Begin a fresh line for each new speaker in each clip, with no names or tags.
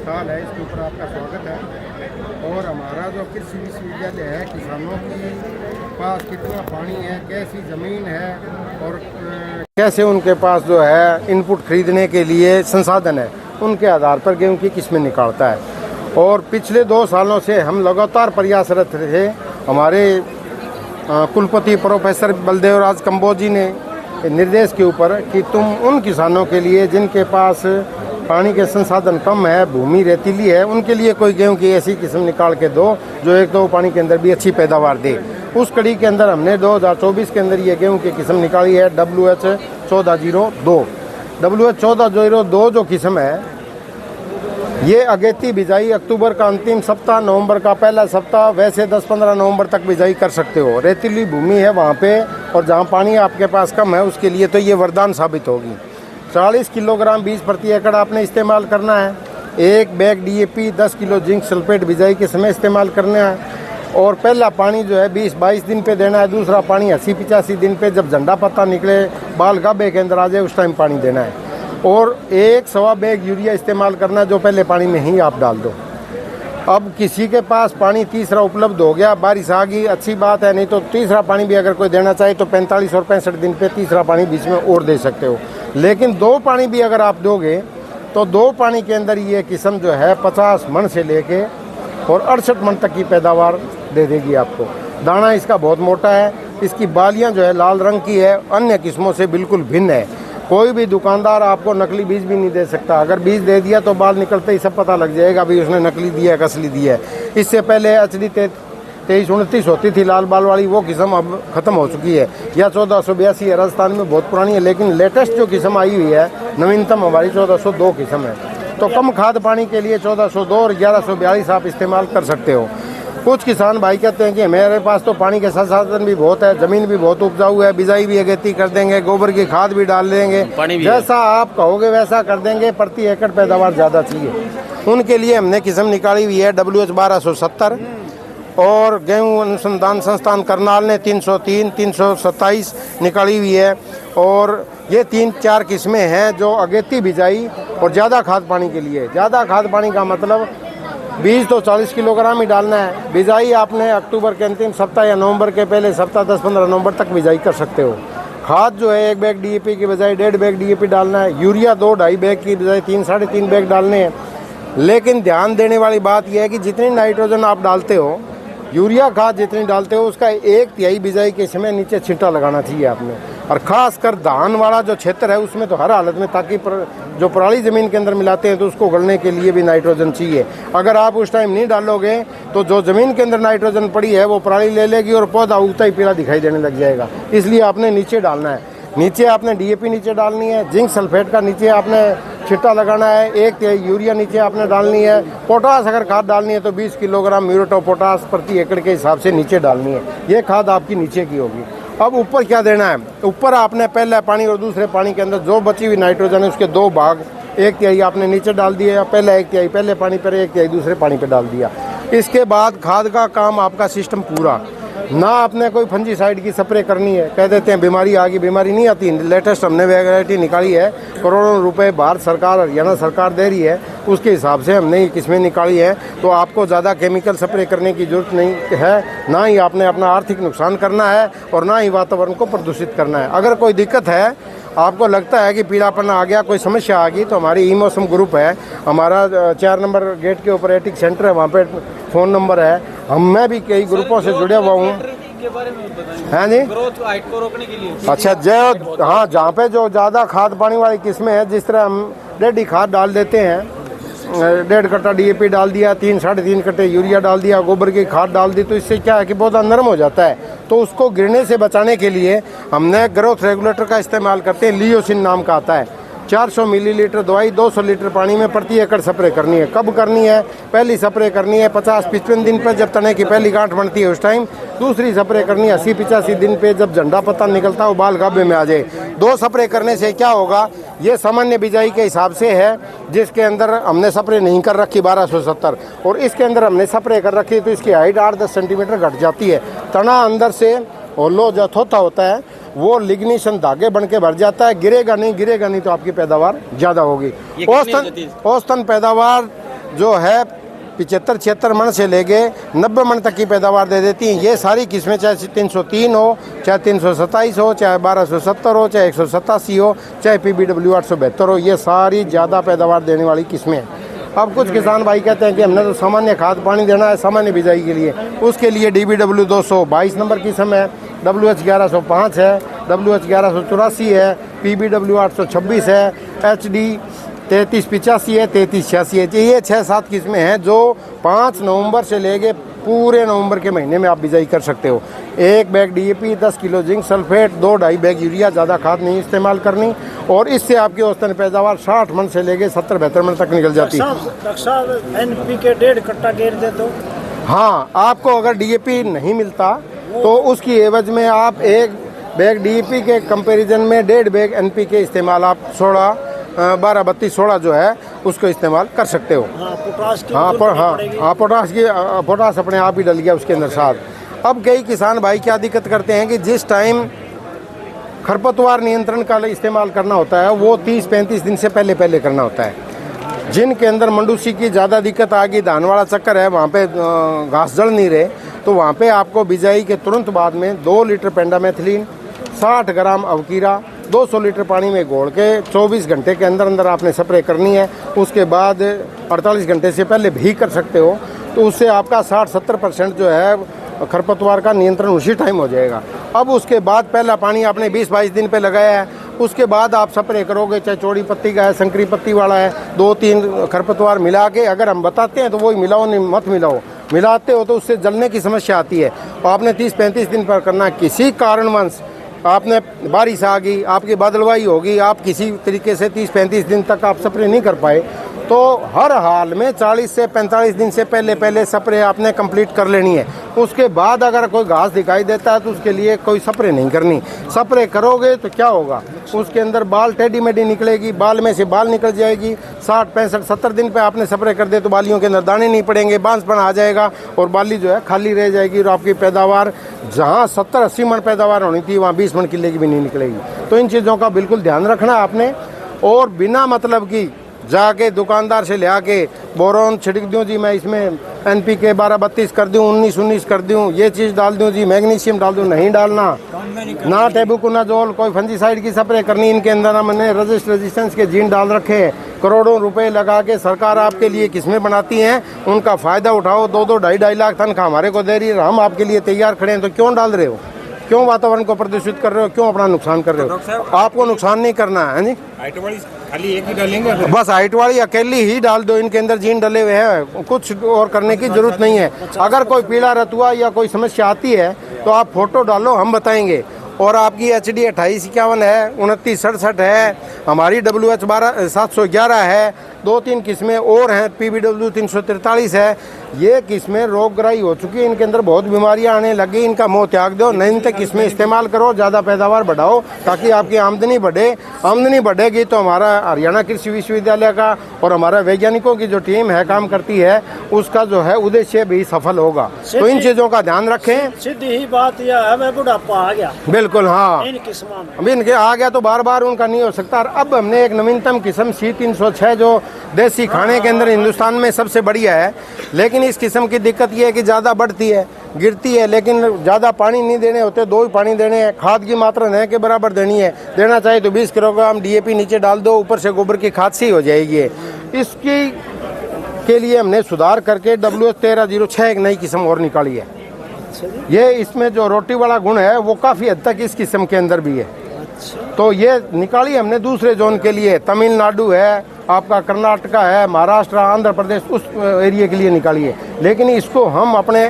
साल है, इसके ऊपर आपका स्वागत है। और हमारा जो कृषि विश्वविद्यालय है, किसानों के पास कितना पानी है, कैसी ज़मीन है और कैसे उनके पास जो है इनपुट खरीदने के लिए संसाधन है, उनके आधार पर गेहूं की किस्में निकालता है। और पिछले 2 सालों से हम लगातार प्रयासरत थे। हमारे कुलपति प्रोफेसर बलदेव राज कंबोजी ने निर्देश के ऊपर कि तुम उन किसानों के लिए जिनके पास पानी के संसाधन कम है, भूमि रेतीली है, उनके लिए कोई गेहूं की ऐसी किस्म निकाल के दो जो एक दो पानी के अंदर भी अच्छी पैदावार दे। उस कड़ी के अंदर हमने 2024 के अंदर ये गेहूं की किस्म निकाली है WH1402। WH1402 जो किस्म है ये अगेती बिजाई अक्टूबर का अंतिम सप्ताह, नवंबर का पहला सप्ताह, वैसे 10-15 नवंबर तक बिजाई कर सकते हो। रेतीली भूमि है वहाँ पे और जहाँ पानी आपके पास कम है उसके लिए तो ये वरदान साबित होगी। 40 किलोग्राम बीज प्रति एकड़ आपने इस्तेमाल करना है। 1 bag DAP, 10 kilo zinc sulphate बिजाई के समय इस्तेमाल करना है। और पहला पानी जो है 20-22 दिन पे देना है। दूसरा पानी 80-85 दिन पे जब झंडा पत्ता निकले, बाल गाभे के अंदर आ जाए, उस टाइम पानी देना है। और 1-1.25 बैग यूरिया इस्तेमाल करना जो पहले पानी में ही आप डाल दो। अब किसी के पास पानी तीसरा उपलब्ध हो गया, बारिश आ गई, अच्छी बात है, नहीं तो तीसरा पानी भी अगर कोई देना चाहे तो 45 और 65 दिन पे तीसरा पानी बीच में और दे सकते हो। लेकिन 2 पानी भी अगर आप दोगे तो 2 पानी के अंदर ये किस्म जो है 50 मन से लेके और 68 मन तक की पैदावार दे देगी आपको। दाना इसका बहुत मोटा है, इसकी बालियाँ जो है लाल रंग की है, अन्य किस्मों से बिल्कुल भिन्न है। कोई भी दुकानदार आपको नकली बीज भी नहीं दे सकता। अगर बीज दे दिया तो बाल निकलते ही सब पता लग जाएगा भी उसने नकली दिया है, असली दिया है। इससे पहले HD 2329 होती थी लाल बाल वाली, वो किस्म अब खत्म हो चुकी है। या 1482 है, राजस्थान में बहुत पुरानी है, लेकिन लेटेस्ट जो किस्म आई हुई है नवीनतम हमारी 1402 किस्म है। तो कम खाद पानी के लिए 1402 और 1142 आप इस्तेमाल कर सकते हो। कुछ किसान भाई कहते हैं कि मेरे पास तो पानी के संसाधन भी बहुत है, ज़मीन भी बहुत उपजाऊ है, बिजाई भी अगेती कर देंगे, गोबर की खाद भी डाल देंगे, जैसा आप कहोगे वैसा कर देंगे, प्रति एकड़ पैदावार ज़्यादा चाहिए। उनके लिए हमने किस्म निकाली हुई है WH1270 और गेहूं अनुसंधान संस्थान करनाल ने 303, 327 निकाली हुई है। और ये 3-4 किस्में हैं जो अगेती बिजाई और ज़्यादा खाद पानी के लिए। ज़्यादा खाद पानी का मतलब बीज तो 40 किलोग्राम ही डालना है। बिजाई आपने अक्टूबर के अंतिम सप्ताह या नवंबर के पहले सप्ताह 10-15 नवंबर तक बिजाई कर सकते हो। खाद जो है 1 बैग DAP की बजाय 1.5 बैग DAP डालना है। यूरिया 2-2.5 बैग की बजाय 3-3.5 बैग डालने हैं। लेकिन ध्यान देने वाली बात यह है कि जितनी नाइट्रोजन आप डालते हो, यूरिया खाद जितनी डालते हो, उसका 1/3 बिजाई के समय नीचे छिट्टा लगाना चाहिए आपने। और ख़ासकर धान वाला जो क्षेत्र है उसमें तो हर हालत में, ताकि जो पराली ज़मीन के अंदर मिलाते हैं तो उसको गलने के लिए भी नाइट्रोजन चाहिए। अगर आप उस टाइम नहीं डालोगे तो जो ज़मीन के अंदर नाइट्रोजन पड़ी है वो पराली ले लेगी और पौधा उगता ही पीला दिखाई देने लग जाएगा। इसलिए आपने नीचे डालना है। नीचे आपने DAP नीचे डालनी है, जिंक सल्फेट का नीचे आपने छिट्टा लगाना है, 1/3 यूरिया नीचे आपने डालनी है। पोटास अगर खाद डालनी है तो 20 किलोग्राम म्यूरेट ऑफ पोटास प्रति एकड़ के हिसाब से नीचे डालनी है। ये खाद आपकी नीचे की होगी। अब ऊपर क्या देना है? ऊपर आपने पहले पानी और दूसरे पानी के अंदर जो बची हुई नाइट्रोजन है उसके 2 भाग, 1/3 आपने नीचे डाल दिया, पहले 1/3 पहले पानी पर, 1/3 दूसरे पानी पर डाल दिया। इसके बाद खाद का काम आपका सिस्टम पूरा। ना आपने कोई फंजीसाइड की स्प्रे करनी है, कह देते हैं बीमारी आ गई, बीमारी नहीं आती। लेटेस्ट हमने वैरायटी निकाली है, करोड़ों रुपए भारत सरकार, हरियाणा सरकार दे रही है, उसके हिसाब से हमने ये किस्में निकाली है। तो आपको ज़्यादा केमिकल स्प्रे करने की जरूरत नहीं है, ना ही आपने अपना आर्थिक नुकसान करना है और ना ही वातावरण को प्रदूषित करना है। अगर कोई दिक्कत है, आपको लगता है कि पीलापन आ गया, कोई समस्या आ गई, तो हमारी ई-मौसम ग्रुप है, हमारा 4 नंबर गेट के ऊपर एटिक सेंटर है, वहाँ पे फ़ोन नंबर है। मैं भी कई ग्रुपों से जुड़े हुआ हूँ। हाँ जी, ग्रोथ हाइट को रोकने के लिए। अच्छा, जो हाँ, जहाँ पे जो ज़्यादा खाद पानी वाली किस्में हैं, जिस तरह हम 1.5 खाद डाल देते हैं, 1.5 कट्टा DAP डाल दिया, 3-3.5 कट्टे यूरिया डाल दिया, गोबर की खाद डाल दी, तो इससे क्या है कि पौधा नरम हो जाता है। तो उसको गिरने से बचाने के लिए हमने ग्रोथ रेगुलेटर का इस्तेमाल करते हैं। लियोसिन नाम का आता है। 400 मिलीलीटर दवाई 200 लीटर पानी में प्रति एकड़ स्प्रे करनी है। कब करनी है? पहली स्प्रे करनी है 50-55 दिन पर, जब तने की पहली गांठ बनती है उस टाइम। दूसरी स्प्रे करनी है 80-85 दिन पे, जब झंडा पत्ता निकलता है, बाल गाभे में आ जाए। 2 स्प्रे करने से क्या होगा? ये सामान्य बिजाई के हिसाब से है, जिसके अंदर हमने स्प्रे नहीं कर रखी 1270, और इसके अंदर हमने स्प्रे कर रखी, तो इसकी हाइट 8-10 सेंटीमीटर घट जाती है। तना अंदर से होलो जो थोथा होता है वो लिग्निशन धागे बन के भर जाता है। गिरेगा नहीं तो आपकी पैदावार ज़्यादा होगी। औसतन पैदावार जो है 75-76 मन से लेके 90 मन तक की पैदावार दे देती हैं। ये सारी किस्में चाहे 303 हो, चाहे 327 हो, चाहे 1270 हो, चाहे 187 हो, चाहे PBW 872 हो, ये सारी ज़्यादा पैदावार देने वाली किस्में हैं। अब कुछ किसान भाई कहते हैं कि हमने तो सामान्य खाद पानी देना है सामान्य बिजाई के लिए, उसके लिए DBW 222 नंबर किस्म है, WH 1105 है, WH 1184 है, PBW 826 है, HD 3385 है, 3386 है। ये 6-7 किस्में हैं जो 5 नवंबर से लेके पूरे नवंबर के महीने में आप बिजाई कर सकते हो। 1 bag DAP, 10 kilo zinc sulphate, 2-2.5 bag urea, ज़्यादा खाद नहीं इस्तेमाल करनी, और इससे आपकी औसतन पैदावार 60 मन से लेके 70-72 मन तक निकल जाती है।
NPK 1.5 कट्टा गेर दे दो।
हाँ, आपको अगर DAP नहीं मिलता तो उसकी एवज में आप 1 बैग DAP के कंपैरिजन में 1.5 बैग NPK इस्तेमाल आप 12-32-16 जो है उसको इस्तेमाल कर सकते हो।
पोटाश की
पोटाश अपने आप ही डल गया उसके अंदर साथ। अब कई किसान भाई क्या दिक्कत करते हैं कि जिस टाइम खरपतवार नियंत्रण का इस्तेमाल करना होता है वो 30-35 दिन से पहले करना होता है। जिनके अंदर मंडूसी की ज़्यादा दिक्कत आ गई, धान वाला चक्कर है, वहाँ पे घास जड़ नहीं रहे, तो वहाँ पे आपको बिजाई के तुरंत बाद में 2 लीटर पेंडामेथिलीन, 60 ग्राम अवकीरा 200 लीटर पानी में घोल के 24 घंटे के अंदर अंदर आपने स्प्रे करनी है। उसके बाद 48 घंटे से पहले भी कर सकते हो, तो उससे आपका 60-70% जो है खरपतवार का नियंत्रण उसी टाइम हो जाएगा। अब उसके बाद पहला पानी आपने 20-22 दिन पे लगाया है, उसके बाद आप स्प्रे करोगे, चाहे चौड़ी पत्ती का है, संकरी पत्ती वाला है, 2-3 खरपतवार मिला के अगर हम बताते हैं तो वही मिलाओ, नहीं मत मिलाओ। मिलाते हो तो उससे जलने की समस्या आती है। और आपने 30-35 दिन पर करना। किसी कारणवश आपने बारिश आ गई, आपकी बादलवाई होगी, आप किसी तरीके से 30-35 दिन तक आप स्प्रे नहीं कर पाए, तो हर हाल में 40 से 45 दिन से पहले स्प्रे आपने कंप्लीट कर लेनी है। उसके बाद अगर कोई घास दिखाई देता है तो उसके लिए कोई स्प्रे नहीं करनी। स्प्रे करोगे तो क्या होगा, उसके अंदर बाल टेढ़ी मेढ़ी निकलेगी, बाल में से बाल निकल जाएगी। 60-65-70 दिन पे आपने स्प्रे कर दे तो बालियों के अंदर दाने नहीं पड़ेंगे, बांसपन आ जाएगा और बाली जो है खाली रह जाएगी, और आपकी पैदावार जहाँ 70-80 मन पैदावार होनी थी वहाँ 20 मन किले की भी नहीं निकलेगी। तो इन चीज़ों का बिल्कुल ध्यान रखना आपने। और बिना मतलब की जाके दुकानदार से ले आके बोरोन छिड़क दूँ जी, मैं इसमें NPK 12-32 कर दूँ, 19-19 कर दूँ, ये चीज़ डाल दूँ जी, मैग्नीशियम डाल दूँ, नहीं डालना। ना टेबुकोनाजोल कोई फंजीसाइड की स्प्रे करनी। इनके अंदर हमने रेजिस्टेंस के जीन डाल रखे हैं। करोड़ों रुपए लगा के सरकार आपके लिए किस्में बनाती हैं, उनका फ़ायदा उठाओ। 2-2-2.5 लाख तनख्वाह हमारे को दे रही है, हम आपके लिए तैयार खड़े हैं, तो क्यों डाल रहे हो? क्यों वातावरण को प्रदूषित कर रहे हो? क्यों अपना नुकसान कर रहे हो? आपको नुकसान नहीं करना है जी।
खाली एक ही डालेंगे,
बस हाइट वाली अकेली ही डाल दो। इनके अंदर जीन डले हुए हैं, कुछ और करने की जरूरत नहीं है। अगर कोई पीला रतुआ या कोई समस्या आती है तो आप फोटो डालो, हम बताएंगे। और आपकी HD 2851 है, 2967 है, हमारी WH 711 है, 2-3 किस्में और हैं, PBW 343 है। ये किस्में रोगग्राही हो चुकी है, इनके अंदर बहुत बीमारियां आने लगी, इनका मोह त्याग दो, नई किस्में इस्तेमाल करो, ज़्यादा पैदावार बढ़ाओ ताकि आपकी आमदनी बढ़े। आमदनी बढ़ेगी तो हमारा हरियाणा कृषि विश्वविद्यालय का और हमारा वैज्ञानिकों की जो टीम है काम करती है, उसका जो है उद्देश्य भी सफल होगा। तो इन चीज़ों का ध्यान रखें।
सीधी ही बात यह है, मैं बुढ़ापा आ गया।
बिल्कुल, हाँ,
इन किस्मों में
अभी इनके आ गया तो बार बार उनका नहीं हो सकता। अब हमने एक नवीनतम किस्म C306 जो देसी खाने के अंदर हिंदुस्तान में सबसे बढ़िया है, लेकिन इस किस्म की दिक्कत यह है कि ज़्यादा बढ़ती है, गिरती है, लेकिन ज़्यादा पानी नहीं देने होते, 2 ही पानी देने हैं। खाद की मात्रा न के बराबर देनी है। देना चाहिए तो 20 किलोग्राम DAP नीचे डाल दो, ऊपर से गोबर की खाद से ही हो जाएगी। इसकी के लिए हमने सुधार करके WH 1306 एक नई किस्म और निकाली है। ये इसमें जो रोटी वाला गुण है वो काफ़ी हद तक इस किस्म के अंदर भी है। तो ये निकाली हमने दूसरे जोन के लिए। तमिलनाडु है, आपका कर्नाटका है, महाराष्ट्र, आंध्र प्रदेश, उस एरिया के लिए निकाली है। लेकिन इसको हम अपने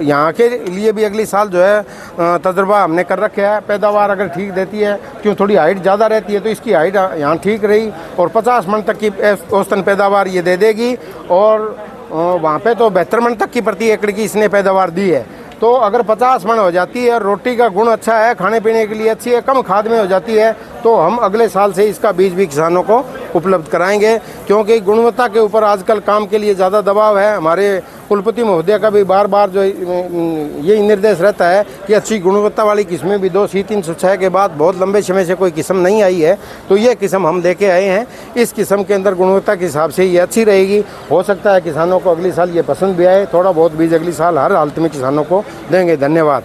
यहाँ के लिए भी अगली साल जो है तजुर्बा हमने कर रखा है। पैदावार अगर ठीक देती है, क्यों थोड़ी हाइट ज़्यादा रहती है तो इसकी हाइट यहाँ ठीक रही और 50 मन तक की औसतन पैदावार ये दे देगी। और वहाँ पे तो 72 मन तक की प्रति एकड़ की इसने पैदावार दी है। तो अगर 50 मन हो जाती है और रोटी का गुण अच्छा है, खाने पीने के लिए अच्छी है, कम खाद में हो जाती है, तो हम अगले साल से इसका बीज भी किसानों को उपलब्ध कराएंगे, क्योंकि गुणवत्ता के ऊपर आजकल काम के लिए ज़्यादा दबाव है। हमारे कुलपति महोदय का भी बार बार जो यही निर्देश रहता है कि अच्छी गुणवत्ता वाली किस्में भी दो। C306 के बाद बहुत लंबे समय से कोई किस्म नहीं आई है, तो ये किस्म हम लेके आए हैं। इस किस्म के अंदर गुणवत्ता के हिसाब से ये अच्छी रहेगी। हो सकता है किसानों को अगले साल ये पसंद भी आए। थोड़ा बहुत बीज अगली साल हर हालत में किसानों को देंगे। धन्यवाद।